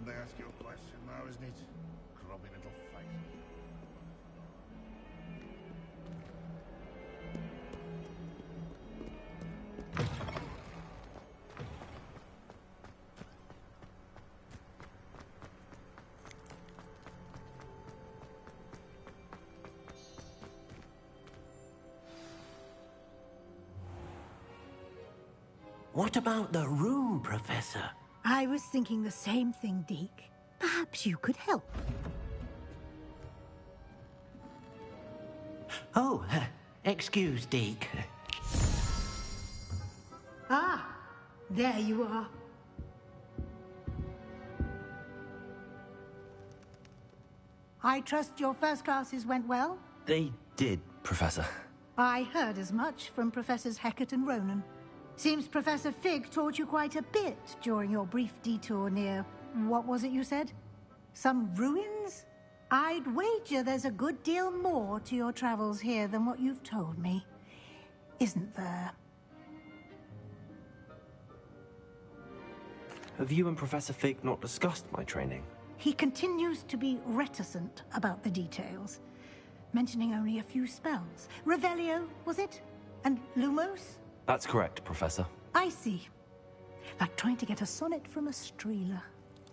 they ask you a question now, isn't it? Grubby little fight. What about the room, Professor? I was thinking the same thing, Deke. Perhaps you could help. Oh, excuse, Deke. Ah, there you are. I trust your first classes went well? They did, Professor. I heard as much from Professors Hecat and Ronan. Seems Professor Fig taught you quite a bit during your brief detour near... what was it you said? Some ruins? I'd wager there's a good deal more to your travels here than what you've told me. Isn't there? Have you and Professor Fig not discussed my training? He continues to be reticent about the details, mentioning only a few spells. Revelio, was it? And Lumos? That's correct, Professor. I see. Like trying to get a sonnet from a streeler.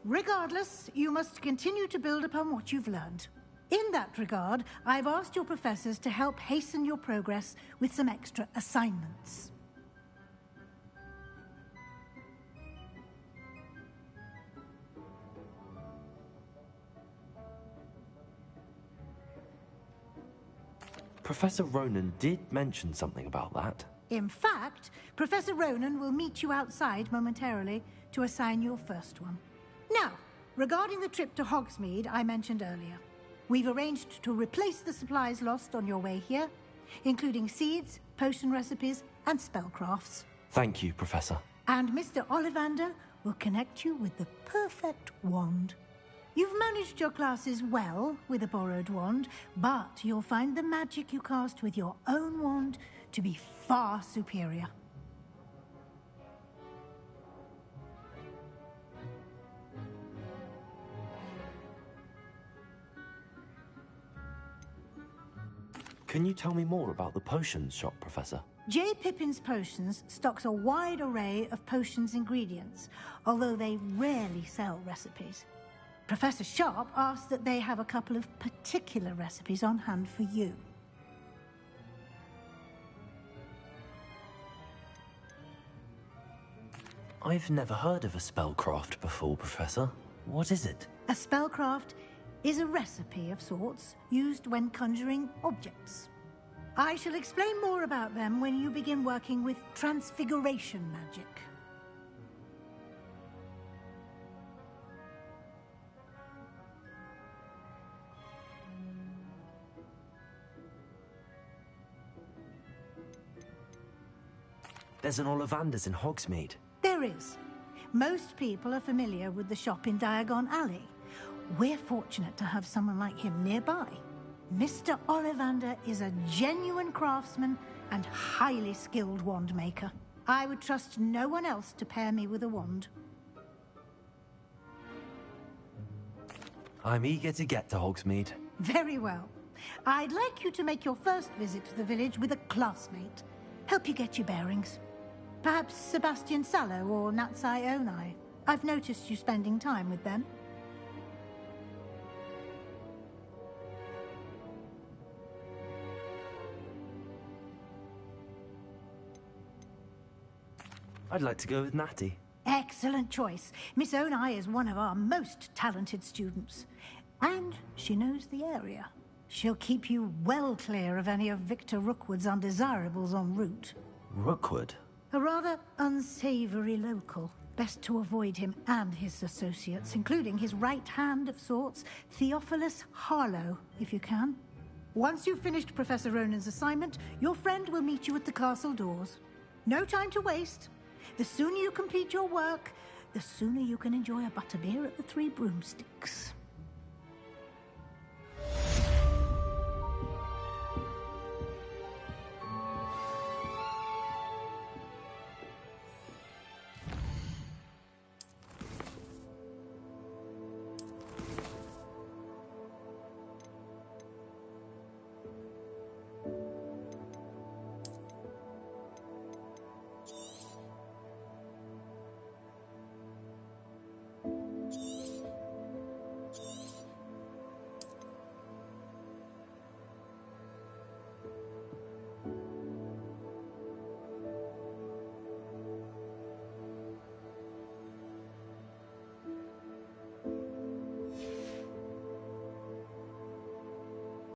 Regardless, you must continue to build upon what you've learned. In that regard, I've asked your professors to help hasten your progress with some extra assignments. Professor Ronan did mention something about that. In fact, Professor Ronan will meet you outside momentarily to assign your first one. Now, regarding the trip to Hogsmeade I mentioned earlier, we've arranged to replace the supplies lost on your way here, including seeds, potion recipes, and spellcrafts. Thank you, Professor. And Mr. Ollivander will connect you with the perfect wand. You've managed your classes well with a borrowed wand, but you'll find the magic you cast with your own wand to be far superior. Can you tell me more about the potions shop, Professor? J. Pippin's Potions stocks a wide array of potions ingredients, although they rarely sell recipes. Professor Sharp asked that they have a couple of particular recipes on hand for you. I've never heard of a spellcraft before, Professor. What is it? A spellcraft is a recipe of sorts used when conjuring objects. I shall explain more about them when you begin working with transfiguration magic. There's an Ollivander's in Hogsmeade. There is. Most people are familiar with the shop in Diagon Alley. We're fortunate to have someone like him nearby. Mr. Ollivander is a genuine craftsman and highly skilled wand maker. I would trust no one else to pair me with a wand. I'm eager to get to Hogsmeade. Very well. I'd like you to make your first visit to the village with a classmate. Help you get your bearings. Perhaps Sebastian Sallow or Natsai Onai. I've noticed you spending time with them. I'd like to go with Natty. Excellent choice. Miss Onai is one of our most talented students. And she knows the area. She'll keep you well clear of any of Victor Rookwood's undesirables en route. Rookwood? A rather unsavory local. Best to avoid him and his associates, including his right hand of sorts, Theophilus Harlow, if you can. Once you've finished Professor Ronan's assignment, your friend will meet you at the castle doors. No time to waste. The sooner you complete your work, the sooner you can enjoy a butterbeer at the Three Broomsticks.